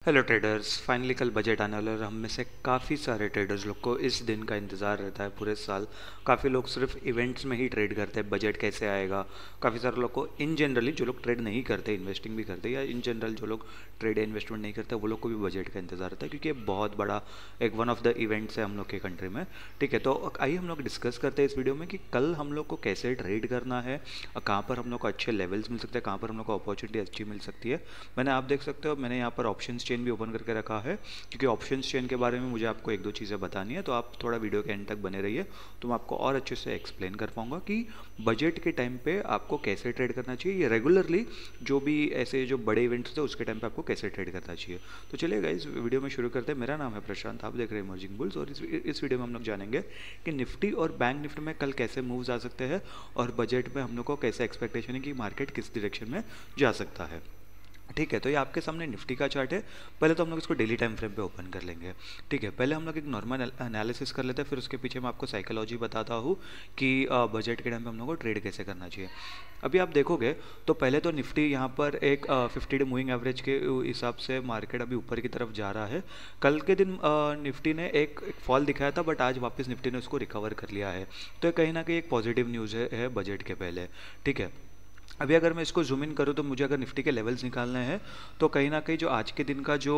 Hello traders, finally कल budget आने वाला है और हम में से काफ़ी सारे ट्रेडर्स लोग को इस दिन का इंतज़ार रहता है पूरे साल। काफ़ी लोग सिर्फ इवेंट्स में ही ट्रेड करते हैं, बजट कैसे आएगा। काफ़ी सारे लोग को इन जनरली जो लोग ट्रेड नहीं करते, इन्वेस्टिंग भी करते या इन जनरल जो लोग ट्रेड या इन्वेस्टमेंट नहीं करते, वो लोग को भी बजट का इंतज़ार रहता है क्योंकि ये बहुत बड़ा एक वन ऑफ द इवेंट्स है हम लोग के कंट्री में। ठीक है, तो आइए हम लोग डिस्कस करते हैं इस वीडियो में कि कल हम लोग को कैसे ट्रेड करना है, कहाँ पर हम लोग को अच्छे लेवल्स मिल सकते हैं, कहाँ पर हम लोग को अपॉर्चुनिटी अच्छी मिल सकती है। आप देख सकते हो मैंने यहाँ पर ऑप्शंस चेन भी ओपन करके रखा है क्योंकि ऑप्शंस चेन के बारे में मुझे आपको एक दो चीज़ें बतानी है, तो आप थोड़ा वीडियो के एंड तक बने रहिए तो मैं आपको और अच्छे से एक्सप्लेन कर पाऊंगा कि बजट के टाइम पे आपको कैसे ट्रेड करना चाहिए, ये रेगुलरली जो भी ऐसे जो बड़े इवेंट्स थे उसके टाइम पे आपको कैसे ट्रेड करना चाहिए। तो चलिए गाइस वीडियो में शुरू करते हैं। मेरा नाम है प्रशांत, आप देख रहे हैं इमर्जिंग बुल्स और इस वीडियो में हम लोग जानेंगे कि निफ्टी और बैंक निफ्टी में कल कैसे मूव्स आ सकते हैं और बजट में हम लोग को कैसे एक्सपेक्टेशन है कि मार्केट किस डायरेक्शन में जा सकता है। ठीक है, तो ये आपके सामने निफ्टी का चार्ट है। पहले तो हम लोग इसको डेली टाइम फ्रेम पे ओपन कर लेंगे। ठीक है, पहले हम लोग एक नॉर्मल एनालिसिस कर लेते हैं, फिर उसके पीछे मैं आपको साइकोलॉजी बताता हूँ कि बजट के टाइम पे हम लोग को ट्रेड कैसे करना चाहिए। अभी आप देखोगे तो पहले तो निफ्टी यहाँ पर एक 50 डे मूविंग एवरेज के हिसाब से मार्केट अभी ऊपर की तरफ जा रहा है। कल के दिन निफ्टी ने एक फॉल दिखाया था, बट आज वापस निफ्टी ने उसको रिकवर कर लिया है। तो ये कहीं ना कहीं एक पॉजिटिव न्यूज़ है बजट के पहले। ठीक है, अभी अगर मैं इसको जूम इन करूँ तो मुझे अगर निफ्टी के लेवल्स निकालने हैं तो कहीं ना कहीं जो आज के दिन का जो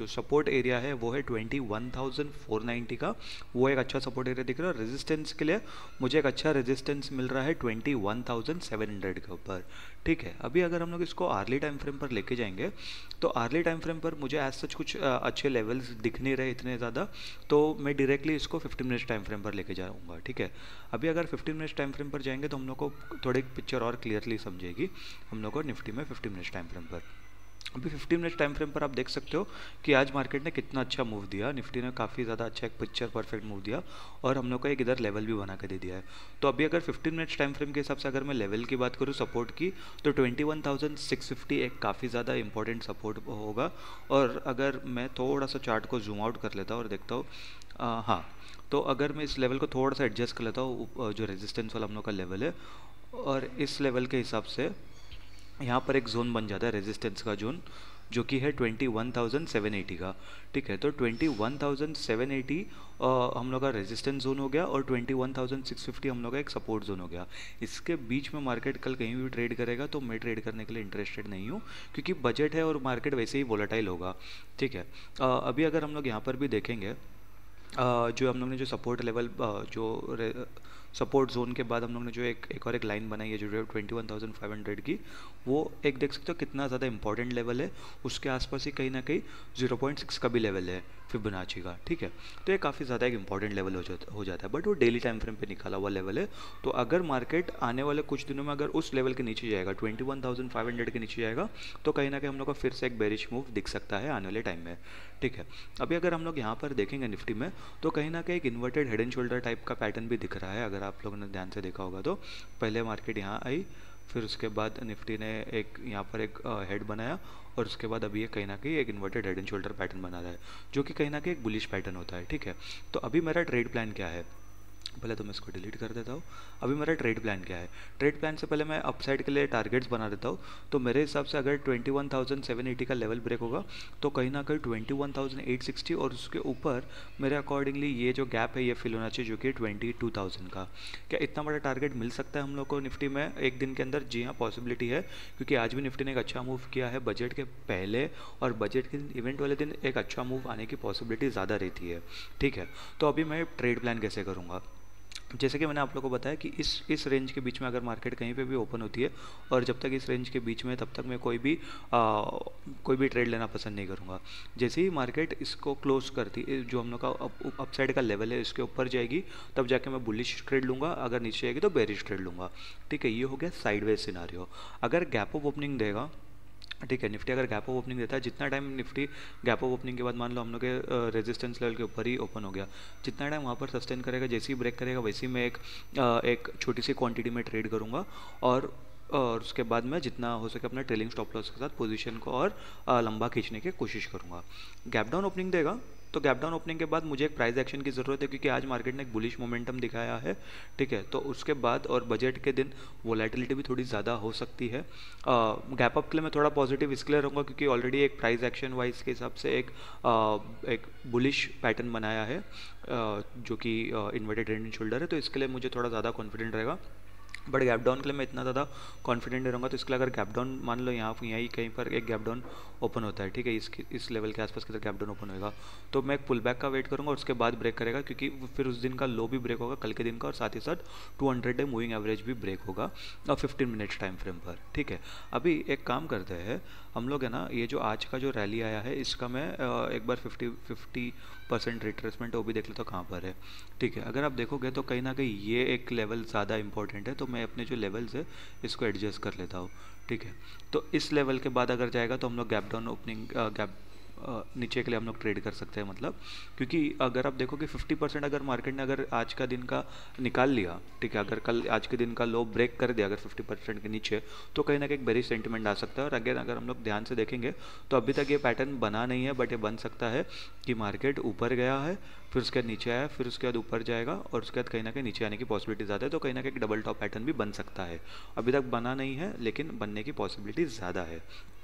सपोर्ट एरिया है वो है 21,490 का। वो एक अच्छा सपोर्ट एरिया दिख रहा है। रेजिस्टेंस के लिए मुझे एक अच्छा रेजिस्टेंस मिल रहा है 21,700 के ऊपर। ठीक है, अभी अगर हम लोग इसको आर्ली टाइम फ्रेम पर लेके जाएंगे तो आर्ली टाइम फ्रेम पर मुझे एज सच कुछ अच्छे लेवल्स दिख नहीं रहे इतने ज़्यादा, तो मैं डायरेक्टली इसको 15 मिनट्स टाइम फ्रेम पर लेके जाऊँगा। ठीक है, अभी अगर 15 मिनट्स टाइम फ्रेम पर जाएंगे तो हम लोग को थोड़ी पिक्चर और क्लियरली समझेगी हम लोग को निफ्टी में 15 मिनट्स टाइम फ्रेम पर। अभी 15 मिनट्स टाइम फ्रेम पर आप देख सकते हो कि आज मार्केट ने कितना अच्छा मूव दिया। निफ्टी ने काफ़ी ज़्यादा अच्छा एक पिक्चर परफेक्ट मूव दिया और हम लोग का एक इधर लेवल भी बना के दे दिया है। तो अभी अगर 15 मिनट्स टाइम फ्रेम के हिसाब से अगर मैं लेवल की बात करूँ सपोर्ट की, तो 21,650 एक काफ़ी ज़्यादा इंपॉर्टेंट सपोर्ट होगा। और अगर मैं थोड़ा सा चार्ट को जूम आउट कर लेता हूँ और देखता हूँ, हाँ, तो अगर मैं इस लेवल को थोड़ा सा एडजस्ट कर लेता हूँ, जो रेजिस्टेंस वाला हम लोग का लेवल है, और इस लेवल के हिसाब से यहाँ पर एक जोन बन जाता है रेजिस्टेंस का जोन, जो कि है 21,780 का। ठीक है, तो 21,780 हम लोग का रेजिस्टेंस जोन हो गया और 21,650 हम लोग का एक सपोर्ट जोन हो गया। इसके बीच में मार्केट कल कहीं भी ट्रेड करेगा तो मैं ट्रेड करने के लिए इंटरेस्टेड नहीं हूँ क्योंकि बजट है और मार्केट वैसे ही वोलेटाइल होगा। ठीक है, अभी अगर हम लोग यहाँ पर भी देखेंगे, जो हम लोग ने जो सपोर्ट लेवल जो सपोर्ट जोन के बाद हम लोग ने जो एक और एक लाइन बनाई है जो 21,500 की, वो एक देख सकते हो कितना ज़्यादा इंपॉर्टेंट लेवल है। उसके आसपास ही कहीं ना कहीं 0.6 का भी लेवल है फिबोनाची का। ठीक है, तो ये काफ़ी ज़्यादा एक इंपॉर्टेंट लेवल हो जाता है, बट वो डेली टाइम फ्रेम पे निकाला हुआ लेवल है। तो अगर मार्केट आने वाले कुछ दिनों में अगर उस लेवल के नीचे जाएगा, 21,500 के नीचे जाएगा, तो कहीं ना कहीं हम लोग का फिर से एक बेरिश मूव दिख सकता है आने वाले टाइम में। ठीक है, अभी अगर हम लोग यहाँ पर देखेंगे निफ्टी में तो कहीं ना कहीं एक inverted head and shoulder type का पैटर्न भी दिख रहा है। अगर आप लोगों ने ध्यान से देखा होगा तो पहले मार्केट यहाँ आई, फिर उसके बाद निफ्टी ने एक यहाँ पर एक हेड बनाया और उसके बाद अभी ये कहीं ना कहीं एक inverted head and shoulder pattern बना रहा है, जो कि कहीं ना कहीं एक बुलिश पैटर्न होता है। ठीक है, तो अभी मेरा ट्रेड प्लान क्या है, पहले तो मैं इसको डिलीट कर देता हूँ। अभी मेरा ट्रेड प्लान क्या है, ट्रेड प्लान से पहले मैं अपसाइड के लिए टारगेट्स बना देता हूँ। तो मेरे हिसाब से अगर 21,780 का लेवल ब्रेक होगा तो कहीं ना कहीं 21,860 और उसके ऊपर मेरे अकॉर्डिंगली ये जो गैप है ये फिल होना चाहिए, जो कि 22,000 का। क्या इतना बड़ा टारगेट मिल सकता है हम लोग को निफ्टी में एक दिन के अंदर? जी हाँ, पॉसिबिलिटी है, क्योंकि आज भी निफ्टी ने एक अच्छा मूव किया है बजट के पहले, और बजट के इवेंट वाले दिन एक अच्छा मूव आने की पॉसिबिलिटी ज़्यादा रहती है। ठीक है, तो अभी मैं ट्रेड प्लान कैसे करूँगा, जैसे कि मैंने आप लोगों को बताया कि इस रेंज के बीच में अगर मार्केट कहीं पे भी ओपन होती है और जब तक इस रेंज के बीच में, तब तक मैं कोई भी ट्रेड लेना पसंद नहीं करूँगा। जैसे ही मार्केट इसको क्लोज करती, जो हम लोग का अपसाइड का लेवल है इसके ऊपर जाएगी, तब जाके मैं बुलिश ट्रेड लूँगा, अगर नीचे जाएगी तो बेरिश ट्रेड लूँगा। ठीक है, ये हो गया साइडवेज सिनारियो। अगर गैप अप ओपनिंग देगा, ठीक है, निफ्टी अगर गैप ऑफ ओपनिंग देता है, जितना time Nifty gap of opening के बाद मान लो हम लोग के रेजिस्टेंस लेवल के ऊपर ही ओपन हो गया, जितना टाइम वहाँ पर सस्टेन करेगा, जैसे ही ब्रेक करेगा वैसे ही मैं एक छोटी सी क्वांटिटी में ट्रेड करूँगा और और उसके बाद मैं जितना हो सके अपना ट्रेलिंग स्टॉप लॉस के साथ पोजीशन को और लंबा खींचने की कोशिश करूँगा। गैप डाउन ओपनिंग देगा तो गैप डाउन ओपनिंग के बाद मुझे एक प्राइस एक्शन की ज़रूरत है, क्योंकि आज मार्केट ने एक बुलिश मोमेंटम दिखाया है, ठीक है। तो उसके बाद और बजट के दिन वोलेटिलिटी भी थोड़ी ज़्यादा हो सकती है। गैप अप के लिए मैं थोड़ा पॉजिटिव इसलिए रहूँगा क्योंकि ऑलरेडी एक प्राइस एक्शन वाइज के हिसाब से एक बुलिश पैटर्न बनाया है, जो कि इन्वर्टेड हेड एंड शोल्डर है, तो इसके लिए मुझे थोड़ा ज़्यादा कॉन्फिडेंट रहेगा। बट गैप डाउन के लिए मैं इतना ज़्यादा कॉन्फिडेंट नहीं रहूँगा, तो इसके लिए अगर गैप डाउन मान लो यहीं कहीं पर एक गैप डाउन ओपन होता है, ठीक है, इस लेवल के आसपास किधर गैप डाउन ओपन होगा, तो मैं एक पुल बैक का वेट करूँगा और उसके बाद ब्रेक करेगा, क्योंकि फिर उस दिन का लो भी ब्रेक होगा कल के दिन का, और साथ ही साथ 200 डे मूविंग एवरेज भी ब्रेक होगा और 15 मिनट्स टाइम फ्रेम पर, ठीक है। अभी एक काम करते हैं हम लोग, है ना, ये जो आज का जो रैली आया है इसका मैं एक बार 50% रिट्रेसमेंट वो भी देख लेता हूँ कहाँ पर है, ठीक है। अगर आप देखोगे तो कहीं ना कहीं ये एक लेवल ज़्यादा इंपॉर्टेंट है, तो मैं अपने जो लेवल्स है इसको एडजस्ट कर लेता हूँ, ठीक है। तो इस लेवल के बाद अगर जाएगा तो हम लोग गैप डाउन ओपनिंग गैप नीचे के लिए हम लोग ट्रेड कर सकते हैं, मतलब क्योंकि अगर आप देखोगे 50% अगर मार्केट ने अगर आज का दिन का निकाल लिया, ठीक है, अगर कल आज के दिन का लो ब्रेक कर दिया अगर 50% के नीचे, तो कहीं ना कहीं एक बेरिश सेंटिमेंट आ सकता है। और अगर हम लोग ध्यान से देखेंगे तो अभी तक ये पैटर्न बना नहीं है, बट ये बन सकता है कि मार्केट ऊपर गया है, फिर उसके बाद नीचे आया, फिर उसके बाद ऊपर जाएगा और उसके बाद कहीं ना कहीं नीचे आने की पॉसिबिलिटी ज़्यादा है, तो कहीं ना कहीं एक डबल टॉप पैटर्न भी बन सकता है। अभी तक बना नहीं है लेकिन बनने की पॉसिबिलिटी ज़्यादा है।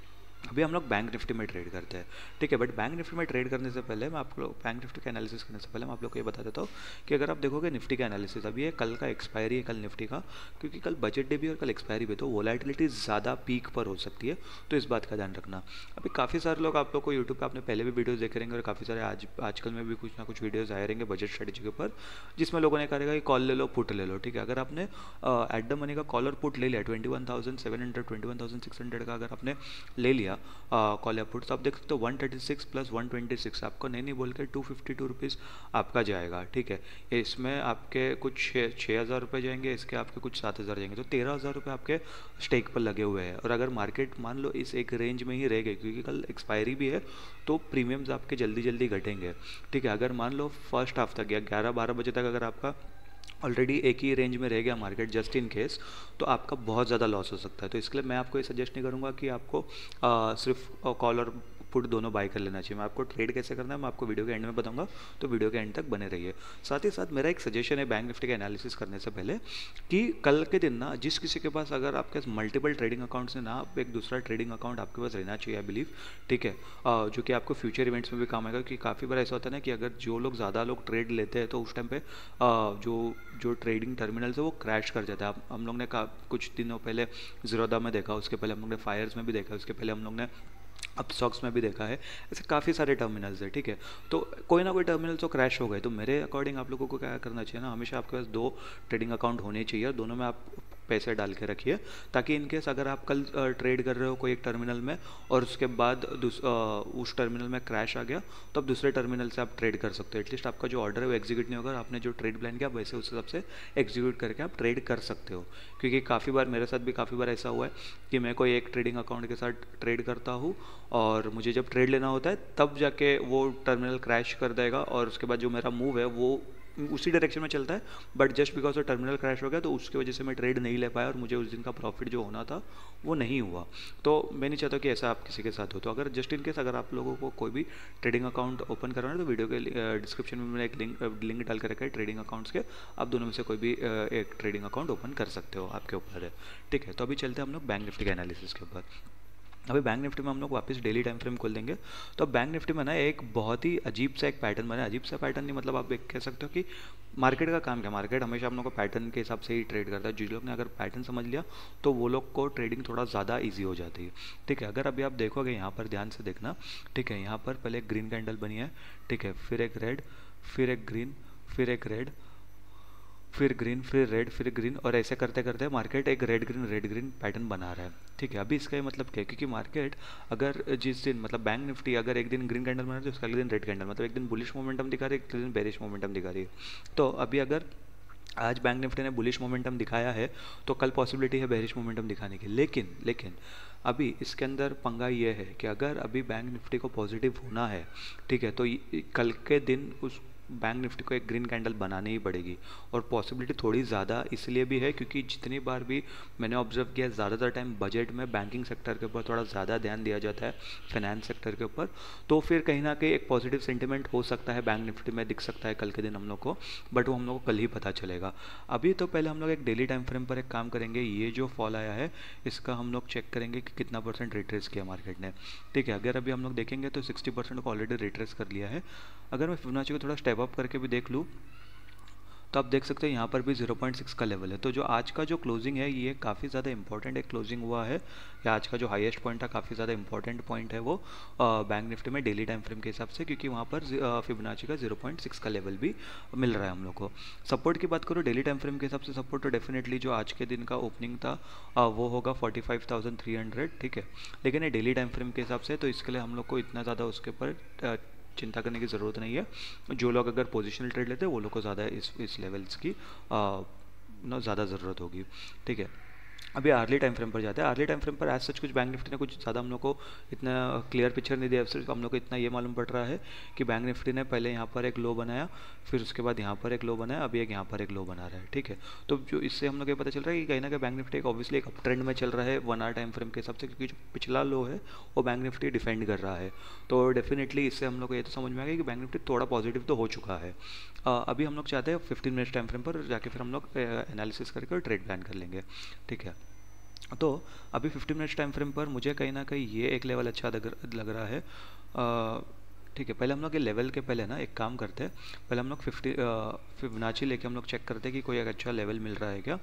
अभी हम लोग बैंक निफ्टी में ट्रेड करते हैं, ठीक है। बट बैंक निफ्टी में ट्रेड करने से पहले मैं आप लोग बैंक निफ्टी का एनालिसिस करने से पहले मैं आप लोग को ये बता देता हूँ कि अगर आप देखोगे निफ्टी का एनालिसिस, अभी ये कल का एक्सपायरी है कल निफ्टी का, क्योंकि कल बजट डे भी और कल एक्सपायरी भी, तो वोलेटिलिटी ज़्यादा पीक पर हो सकती है, तो इस बात का ध्यान रखना। अभी काफ़ी सारे लोग आप लोग को यूट्यूब पर आपने पहले भी वीडियोज़ देखे रहेंगे और काफ़ी सारे आजकल में भी कुछ ना कुछ वीडियोज़ आए रहेंगे बजट स्ट्रेटेजी के ऊपर, जिसमें लोगों ने कहा कि कॉल ले लो पुट ले लो, ठीक है। अगर आपने एट द मनी का कॉल और पुट ले लिया 21,700 21,600 का अगर आपने ले लिया कॉल या पुट, तो आप देख सकते हो 136 प्लस 126 आपको नहीं बोल के 252 रुपीज़ आपका जाएगा, ठीक है। इसमें आपके कुछ 6,000 रुपये जाएंगे, इसके आपके कुछ 7,000 जाएंगे, तो 13,000 रुपये आपके स्टेक पर लगे हुए हैं। और अगर मार्केट मान लो इस एक रेंज में ही रह गई, क्योंकि कल एक्सपायरी भी है, तो प्रीमियम्स आपके जल्दी जल्दी घटेंगे, ठीक है। अगर मान लो फर्स्ट हाफ तक या 11-12 बजे तक अगर आपका ऑलरेडी एक ही रेंज में रह गया मार्केट जस्ट इन केस, तो आपका बहुत ज़्यादा लॉस हो सकता है। तो इसके लिए मैं आपको ये सजेस्ट नहीं करूँगा कि आपको सिर्फ कॉल और पुट दोनों बाय कर लेना चाहिए। मैं आपको ट्रेड कैसे करना है मैं आपको वीडियो के एंड में बताऊंगा, तो वीडियो के एंड तक बने रहिए। साथ ही साथ मेरा एक सजेशन है बैंक निफ्टी का एनालिसिस करने से पहले कि कल के दिन ना जिस किसी के पास अगर आपके पास मल्टीपल ट्रेडिंग अकाउंट्स है ना, आप एक दूसरा ट्रेडिंग अकाउंट आपके पास रहना चाहिए आई बिलीव, ठीक है, जो कि आपको फ्यूचर इवेंट्स में भी काम आएगा। कि काफ़ी बार ऐसा होता है ना कि अगर जो लोग ज़्यादा लोग ट्रेड लेते हैं तो उस टाइम पे जो ट्रेडिंग टर्मिनल्स है वो क्रैश कर जाता है। हम लोग ने कुछ दिनों पहले ज़ीरोधा में देखा, उसके पहले हम लोग ने फायर्स में भी देखा, उसके पहले हम लोग ने अब स्टॉक्स में भी देखा है, ऐसे काफ़ी सारे टर्मिनल्स है, ठीक है। तो कोई ना कोई टर्मिनल तो क्रैश हो गए, तो मेरे अकॉर्डिंग आप लोगों को क्या करना चाहिए ना, हमेशा आपके पास 2 ट्रेडिंग अकाउंट होने चाहिए और दोनों में आप पैसे डाल के रखिए, ताकि इनकेस अगर आप कल ट्रेड कर रहे हो कोई एक टर्मिनल में और उसके बाद उस टर्मिनल में क्रैश आ गया, तो अब दूसरे टर्मिनल से आप ट्रेड कर सकते हो। एटलीस्ट आपका जो ऑर्डर है वो एग्जीक्यूट नहीं होगा, आपने जो ट्रेड प्लान किया वैसे उस हिसाब से एग्जीक्यूट करके आप ट्रेड कर सकते हो। क्योंकि काफ़ी बार मेरे साथ भी काफ़ी बार ऐसा हुआ है कि मैं कोई एक ट्रेडिंग अकाउंट के साथ ट्रेड करता हूँ और मुझे जब ट्रेड लेना होता है तब जाके वो टर्मिनल क्रैश कर देगा और उसके बाद जो मेरा मूव है वो उसी डायरेक्शन में चलता है, बट जस्ट बिकॉज वो टर्मिनल क्रैश हो गया तो उसकी वजह से मैं ट्रेड नहीं ले पाया और मुझे उस दिन का प्रॉफिट जो होना था वो नहीं हुआ। तो मैं नहीं चाहता कि ऐसा आप किसी के साथ हो। तो अगर जस्ट इन केस अगर आप लोगों को कोई भी ट्रेडिंग अकाउंट ओपन करना है तो वीडियो के डिस्क्रिप्शन में मैंने एक लिंक डाल के रखा है ट्रेडिंग अकाउंट्स के, आप दोनों में से कोई भी एक ट्रेडिंग अकाउंट ओपन कर सकते हो, आपके ऊपर है, ठीक है। तो अभी चलते हैं हम लोग बैंक निफ्टी के एनालिसिस के ऊपर। अभी बैंक निफ्टी में हम लोग वापस डेली टाइम फ्रेम खोल देंगे। तो अब बैंक निफ्टी में ना एक बहुत ही अजीब सा एक पैटर्न बना है। अजीब सा पैटर्न नहीं, मतलब आप एक कह सकते हो कि मार्केट का काम क्या, मार्केट हमेशा हम लोग को पैटर्न के हिसाब से ही ट्रेड करता है। जिस लोग ने अगर पैटर्न समझ लिया तो वो लोग को ट्रेडिंग थोड़ा ज़्यादा ईजी हो जाती है, ठीक है। अगर अभी आप देखोगे यहाँ पर ध्यान से देखना, ठीक है, यहाँ पर पहले एक ग्रीन कैंडल बनी है, ठीक है, फिर एक रेड, फिर एक ग्रीन, फिर एक रेड, फिर ग्रीन, फिर रेड, फिर ग्रीन, और ऐसे करते करते मार्केट एक रेड ग्रीन पैटर्न बना रहा है, ठीक है। अभी इसका मतलब क्या है, क्योंकि मार्केट अगर जिस दिन मतलब बैंक निफ्टी अगर एक दिन ग्रीन कैंडल बना रहा है तो उसका अगले दिन रेड कैंडल, मतलब एक दिन बुलिश मोमेंटम दिखा रही है, एक दिन बेरिश मोमेंटम दिखा रही है। तो अभी अगर आज बैंक निफ्टी ने बुलिश मोमेंटम दिखाया है तो कल पॉसिबिलिटी है बेरिश मोमेंटम दिखाने की, लेकिन अभी इसके अंदर पंगा ये है कि अगर अभी बैंक निफ्टी को पॉजिटिव होना है, ठीक है, तो कल के दिन बैंक निफ्टी को एक ग्रीन कैंडल बनानी ही पड़ेगी। और पॉसिबिलिटी थोड़ी ज़्यादा इसलिए भी है क्योंकि जितनी बार भी मैंने ऑब्जर्व किया, ज़्यादातर टाइम बजट में बैंकिंग सेक्टर के ऊपर थोड़ा ज़्यादा ध्यान दिया जाता है, फाइनेंस सेक्टर के ऊपर। तो फिर कहीं ना कहीं एक पॉजिटिव सेंटिमेंट हो सकता है बैंक निफ्टी में, दिख सकता है कल के दिन हम लोग को, बट वो हम लोग को कल ही पता चलेगा। अभी तो पहले हम लोग एक डेली टाइम फ्रेम पर एक काम करेंगे। ये जो फॉल आया है इसका हम लोग चेक करेंगे कि कितना परसेंट रिट्रेस किया मार्केट ने। ठीक है, अगर अभी हम लोग देखेंगे तो 60% को ऑलरेडी रिट्रेस कर लिया है। अगर मैं फिबोनाची को थोड़ा स्टेप अप करके भी देख लूँ तो आप देख सकते हैं यहाँ पर भी 0.6 का लेवल है। तो जो आज का जो क्लोजिंग है ये काफ़ी ज़्यादा इंपॉर्टेंट एक क्लोजिंग हुआ है, या आज का जो हाईएस्ट पॉइंट था काफ़ी ज़्यादा इंपॉर्टेंट पॉइंट है वो बैंक निफ्टी में डेली टाइम फ्रेम के हिसाब से, क्योंकि वहाँ पर फिबोनाची का 0.6 का लेवल भी मिल रहा है हम लोग को। सपोर्ट की बात करो डेली टाइम फ्रेम के हिसाब से, सपोर्ट तो डेफिनेटली जो आज के दिन का ओपनिंग था वो होगा 45,300। ठीक है, लेकिन ये डेली टाइम फ्रेम के हिसाब से, तो इसके लिए हम लोग को इतना ज़्यादा उसके ऊपर चिंता करने की ज़रूरत नहीं है। जो लोग अगर पोजिशनल ट्रेड लेते हैं वो लोग को ज़्यादा इस लेवल्स की ज़्यादा ज़रूरत होगी। ठीक है, अभी आर्ली टाइम फ्रेम पर जाते हैं। आर्ली टाइम फ्रेम पर एज सच कुछ बैंक निफ्टी ने कुछ ज़्यादा हम लोग को इतना क्लियर पिक्चर नहीं दिया, सिर्फ हम लोग को इतना ये मालूम पड़ रहा है कि बैंक निफ्टी ने पहले यहाँ पर एक लो बनाया, फिर उसके बाद यहाँ पर एक लो बनाया, अभी एक यहाँ पर एक लो बना रहा है। ठीक है, तो जो इससे हम लोग ये पता चल रहा है कि कहीं ना कहीं बैंक निफ्टी एक ऑब्वियसली एक अप ट्रेंड में चल रहा है 1 आवर टाइम फ्रेम के हिसाब से, क्योंकि जो पिछला लो है वो बैंक निफ्टी डिफेंड कर रहा है। तो डेफिनेटली इससे हम लोग को ये तो समझ में आ गया कि बैंक निफ्टी थोड़ा पॉजिटिव तो हो चुका है। अभी हम लोग चाहते हैं 15 मिनट्स टाइम फ्रेम पर जाके फिर हम लोग एनालिसिस करके और ट्रेड प्लान कर लेंगे। ठीक है, तो अभी 15 मिनट्स टाइम फ्रेम पर मुझे कहीं ना कहीं ये एक लेवल अच्छा लग रहा है। ठीक है, पहले हम लोग ये लेवल के पहले ना एक काम करते हैं, पहले हम लोग 50 फिबोनाची लेके हम लोग चेक करते हैं कि कोई एक अच्छा लेवल मिल रहा है क्या।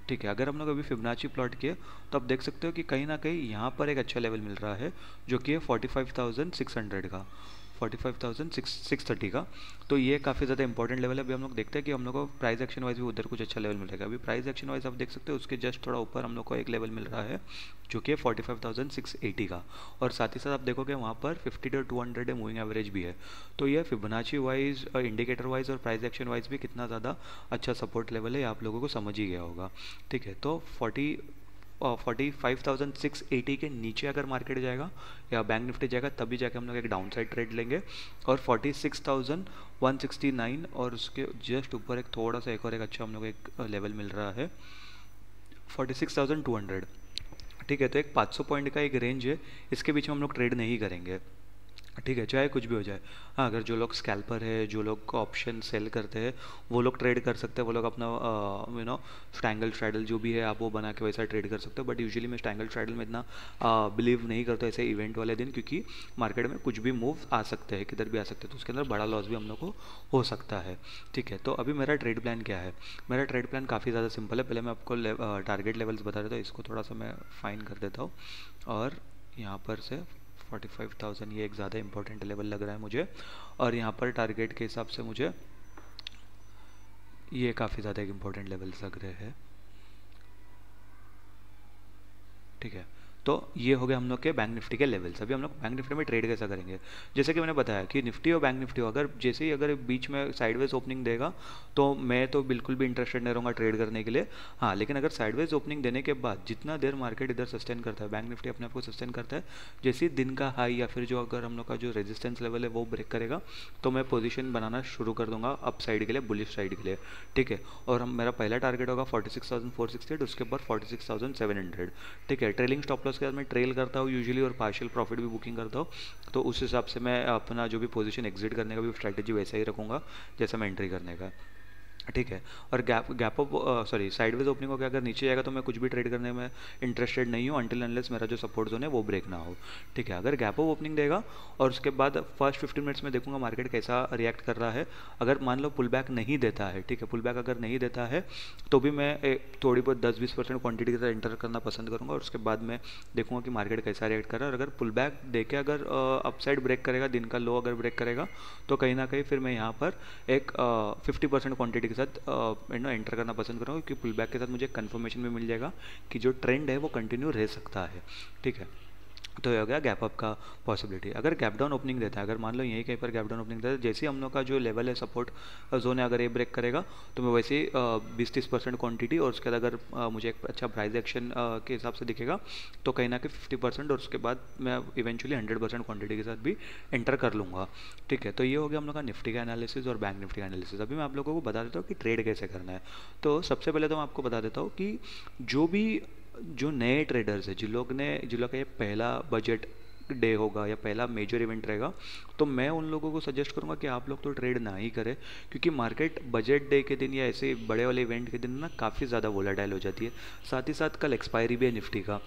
ठीक है, अगर हम लोग अभी फिबोनाची प्लॉट किए तो आप देख सकते हो कि कहीं ना कहीं यहाँ पर एक अच्छा लेवल मिल रहा है जो कि है 45,600 का, 45,630 का। तो ये काफ़ी ज़्यादा इंपॉर्टेंट लेवल है। अभी हम लोग देखते हैं कि हम लोग को प्राइस एक्शन वाइज भी उधर कुछ अच्छा लेवल मिलेगा। अभी प्राइस एक्शन वाइज आप देख सकते हो उसके जस्ट थोड़ा ऊपर हम लोग को एक लेवल मिल रहा है जो कि है 45,680 का, और साथ ही साथ आप देखोगे वहाँ पर 50 to 200 डे मूविंग एवरेज भी है। तो ये फिबोनाची वाइज, इंडिकेटर वाइज और प्राइस एक्शन वाइज भी कितना ज़्यादा अच्छा सपोर्ट लेवल है आप लोगों को समझ ही गया होगा। ठीक है, तो 45,680 के नीचे अगर मार्केट जाएगा या बैंक निफ्टी जाएगा तभी जाके हम लोग एक डाउन साइड ट्रेड लेंगे, और 46,169 और उसके जस्ट ऊपर एक थोड़ा सा एक और एक अच्छा हम लोग एक लेवल मिल रहा है 46,200। ठीक है, तो एक 500 पॉइंट का एक रेंज है, इसके बीच में हम लोग ट्रेड नहीं करेंगे। ठीक है, चाहे कुछ भी हो जाए। हाँ, अगर जो लोग स्कैल्पर है, जो लोग ऑप्शन सेल करते हैं वो लोग ट्रेड कर सकते हैं, वो लोग अपना स्टैंगल स्ट्रैडल जो भी है आप वो बना के वैसा ट्रेड कर सकते हो। बट यूजुअली मैं स्टैंगल स्ट्रैडल में इतना बिलीव नहीं करता ऐसे इवेंट वाले दिन, क्योंकि मार्केट में कुछ भी मूव आ सकते हैं, किधर भी आ सकते हैं, तो उसके अंदर बड़ा लॉस भी हम लोग को हो सकता है। ठीक है, तो अभी मेरा ट्रेड प्लान क्या है? मेरा ट्रेड प्लान काफ़ी ज़्यादा सिंपल है। पहले मैं आपको टारगेट लेवल्स बता देता हूँ, इसको थोड़ा सा मैं फाइन कर देता हूँ, और यहाँ पर से 45,000 ये एक ज़्यादा इंपॉर्टेंट लेवल लग रहा है मुझे, और यहाँ पर टारगेट के हिसाब से मुझे ये काफ़ी ज़्यादा एक इंपॉर्टेंट लेवल लग रहे हैं। ठीक है, तो ये हो गया हम लोग के बैंक निफ्टी के लेवल्स। अभी हम लोग बैंक निफ्टी में ट्रेड कैसा करेंगे, जैसे कि मैंने बताया कि निफ्टी और बैंक निफ्टी अगर जैसे ही अगर बीच में साइडवेज ओपनिंग देगा तो मैं तो बिल्कुल भी इंटरेस्टेड नहीं रहूँगा ट्रेड करने के लिए। हाँ, लेकिन अगर साइडवेज ओपनिंग देने के बाद जितना देर मार्केट इधर सस्टेन करता है, बैंक निफ्टी अपने आप को सस्टेन करता है, जैसे ही दिन का हाई या फिर जो अगर हम लोग का जो रेजिस्टेंस लेवल है वो ब्रेक करेगा तो मैं पोजिशन बनाना शुरू कर दूंगा अप साइड के लिए, बुलिश साइड के लिए। ठीक है, और हम मेरा पहला टारगेट होगा 46,468, उसके ऊपर 46,700। ठीक है, ट्रेलिंग स्टॉप लॉस के बाद मैं ट्रेल करता हूँ यूजुअली और पार्शियल प्रॉफिट भी बुकिंग करता हूँ, तो उस हिसाब से मैं अपना जो भी पोजीशन एग्जिट करने का भी स्ट्रैटेजी वैसा ही रखूँगा जैसा मैं एंट्री करने का। ठीक है, और साइडवेज ओपनिंग हो गया, अगर नीचे जाएगा तो मैं कुछ भी ट्रेड करने में इंटरेस्टेड नहीं हूँ अनटिल अनलेस मेरा जो सपोर्ट जोन है वो ब्रेक ना हो। ठीक है, अगर गैप अप ओपनिंग देगा और उसके बाद फर्स्ट 15 मिनट्स में देखूंगा मार्केट कैसा रिएक्ट कर रहा है। अगर मान लो पुल बैक नहीं देता है, ठीक है, पुल बैक अगर नहीं देता है तो भी मैं थोड़ी बहुत 10-20% क्वान्टिटी के साथ एंटर करना पसंद करूँगा, और उसके बाद मैं देखूँगा कि मार्केट कैसा रिएक्ट कर रहा है। और अगर पुल बैक दे के अगर अपसाइड ब्रेक करेगा, दिन का लो अगर ब्रेक करेगा तो कहीं ना कहीं फिर मैं यहाँ पर एक 50% क्वान्टिटी के साथ एंटर करना पसंद करूँगा, क्योंकि पुल बैक के साथ मुझे कंफर्मेशन भी मिल जाएगा कि जो ट्रेंड है वो कंटिन्यू रह सकता है। ठीक है, तो ये हो गया गैप अप का पॉसिबिलिटी। अगर गैप डाउन ओपनिंग देता है, अगर मान लो यहीं कहीं पर गैप डाउन ओपनिंग देता है, जैसे ही हम लोग का जो लेवल है सपोर्ट जोन है, अगर ये ब्रेक करेगा तो मैं वैसे ही 20-30% क्वांटिटी, और उसके बाद अगर मुझे एक अच्छा प्राइस एक्शन के हिसाब से दिखेगा तो कहीं ना कहीं 50%, और उसके बाद मैं इवेंचुअली 100% क्वांटिटी के साथ भी एंटर कर लूँगा। ठीक है, तो ये हो गया हम लोग का निफ्टी का एनालिसिस और बैंक निफ्टी का एनालिसिस। अभी मैं आप लोगों को बता देता हूँ कि ट्रेड कैसे करना है। तो सबसे पहले तो मैं आपको बता देता हूँ कि जो नए ट्रेडर्स हैं, जिन लोग का ये पहला बजट डे होगा या पहला मेजर इवेंट रहेगा, तो मैं उन लोगों को सजेस्ट करूंगा कि आप लोग तो ट्रेड ना ही करें, क्योंकि मार्केट बजट डे के दिन या ऐसे बड़े वाले इवेंट के दिन ना काफ़ी ज़्यादा वोलाटाइल हो जाती है। साथ ही साथ कल एक्सपायरी भी है निफ्टी का,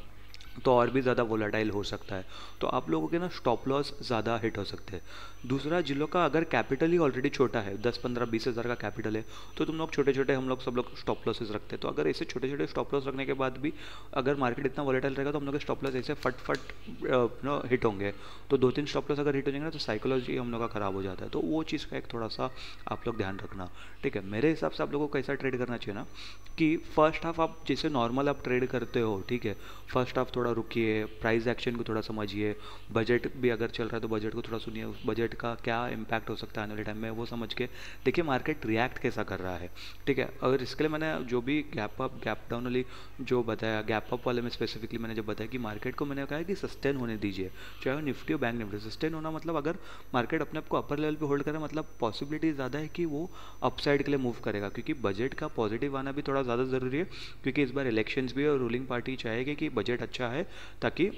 तो और भी ज़्यादा वोलाटाइल हो सकता है। तो आप लोगों के ना स्टॉप लॉस ज़्यादा हिट हो सकते हैं। दूसरा, जिन लोग का अगर कैपिटल ही ऑलरेडी छोटा है, 10-15-20 हज़ार का कैपिटल है, तो तुम लोग छोटे छोटे, हम लोग सब लोग स्टॉप लॉसेस रखते हैं। तो अगर ऐसे छोटे छोटे स्टॉप लॉस रखने के बाद भी अगर मार्केट इतना वोलेटाइल रहेगा तो हम लोग के स्टॉप लॉस ऐसे फट फट हिट होंगे। तो 2-3 स्टॉप लॉस अगर हिट हो जाएंगे ना तो साइकोलॉजी हम लोग का ख़राब हो जाता है। तो वो चीज़ का एक थोड़ा सा आप लोग ध्यान रखना। ठीक है, मेरे हिसाब से आप लोगों को कैसा ट्रेड करना चाहिए ना, कि फर्स्ट हाफ आप जैसे नॉर्मल आप ट्रेड करते हो, ठीक है, फर्स्ट हाफ थोड़ा रुकिए, प्राइस एक्शन को थोड़ा समझिए, बजट भी अगर चल रहा है तो बजट को थोड़ा सुनिए, उस बजट का क्या इम्पैक्ट हो सकता है आने वाले टाइम में वो समझ के देखिए मार्केट रिएक्ट कैसा कर रहा है। ठीक है, और इसके लिए मैंने जो भी गैप अप गैप डाउन वाली जो बताया, गैप अप वाले में स्पेसिफिकली मैंने जब बताया कि मार्केट को मैंने कहा है कि सस्टेन होने दीजिए, चाहे वो निफ्टी और बैंक निफ्टी। सस्टेन होना मतलब अगर मार्केट अपने आप को अपर लेवल पे होल्ड करे, मतलब पॉसिबिलिटी ज़्यादा है कि वो अपसाइड के लिए मूव करेगा, क्योंकि बजट का पॉजिटिव आना भी थोड़ा ज़्यादा ज़रूरी है, क्योंकि इस बार इलेक्शंस भी है और रूलिंग पार्टी चाहेगी कि बजट अच्छा है, ताकि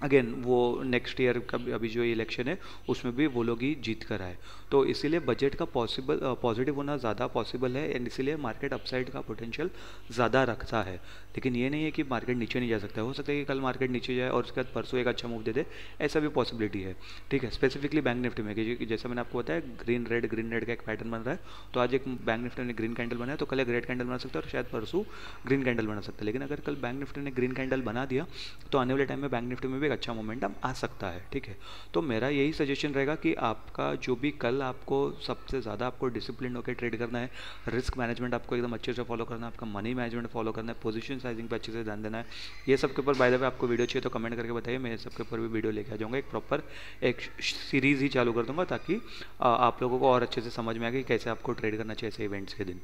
अगेन वो नेक्स्ट ईयर का अभी जो इलेक्शन है उसमें भी वो लोग ही जीत कर आए। तो इसीलिए बजट का पॉजिटिव होना ज़्यादा पॉसिबल है, एंड इसीलिए मार्केट अपसाइड का पोटेंशियल ज़्यादा रखता है। लेकिन ये नहीं है कि मार्केट नीचे नहीं जा सकता, हो सकता है कि कल मार्केट नीचे जाए और उसके बाद परसों एक अच्छा मूव दे दे, ऐसा भी पॉसिबिलिटी है। ठीक है, स्पेसिफिकली बैंक निफ्टी में कि जैसे मैंने आपको बताया ग्रीन रेड का एक पैटर्न बन रहा है, तो आज एक बैंक निफ्टी ने ग्रीन कैंडल बनाया, तो कल एक रेड कैंडल बना सकता है और शायद परसों ग्रीन कैंडल बना सकता है। लेकिन अगर कल बैंक निफ्टी ने ग्रीन कैंडल बना दिया तो आने वाले टाइम में बैंक निफ्टी में भी एक अच्छा मोमेंटम आ सकता है। ठीक है, तो मेरा यही सजेशन रहेगा कि आपका जो भी कल आपको सबसे ज़्यादा आपको डिसिप्लिन होकर ट्रेड करना है, रिस्क मैनेजमेंट आपको एकदम अच्छे से फॉलो करना है, आपका मनी मैनेजमेंट फॉलो करना है, पोजीशन साइजिंग पे अच्छे से ध्यान देना है। ये सब के ऊपर बाय द वे आपको वीडियो चाहिए तो कमेंट करके बताइए, मैं सब के ऊपर भी वीडियो लेके आ जाऊँगा, एक प्रॉपर एक सीरीज़ ही चालू कर दूँगा, ताकि आप लोगों को और अच्छे से समझ में आए कि कैसे आपको ट्रेड करना चाहिए ऐसे इवेंट्स के दिन।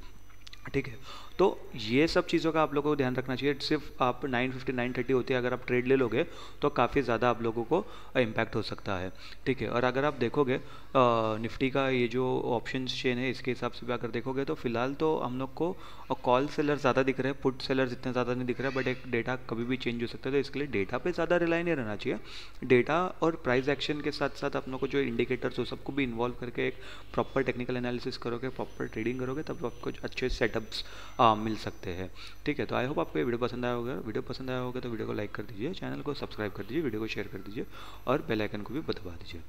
ठीक है, तो ये सब चीज़ों का आप लोगों को ध्यान रखना चाहिए। सिर्फ आप 950 930 होती है, अगर आप ट्रेड ले लोगे तो काफ़ी ज़्यादा आप लोगों को इम्पैक्ट हो सकता है। ठीक है, और अगर आप देखोगे निफ्टी का ये जो ऑप्शन चेन है, इसके हिसाब से भी अगर देखोगे तो फिलहाल तो हम लोग को कॉल सेलर ज़्यादा दिख रहे हैं, पुट सेलर्स इतने ज़्यादा नहीं दिख रहे हैं, बट एक डेटा कभी भी चेंज हो सकता है, तो इसके लिए डेटा पे ज़्यादा रिलाई नहीं रहना चाहिए। डेटा और प्राइस एक्शन के साथ साथ आप लोग को जो इंडिकेटर्स हो सबको भी इन्वॉल्व करके एक प्रॉपर टेक्निकल एनालिसिस करोगे, प्रॉपर ट्रेडिंग करोगे, तब आपको अच्छे सेटअप्स मिल सकते हैं। ठीक है, तो आई होप आपको ये वीडियो पसंद आया होगा। वीडियो पसंद आया होगा तो वीडियो को लाइक कर दीजिए, चैनल को सब्सक्राइब कर दीजिए, वीडियो को शेयर कर दीजिए और बेल आइकन को भी दबा दीजिए।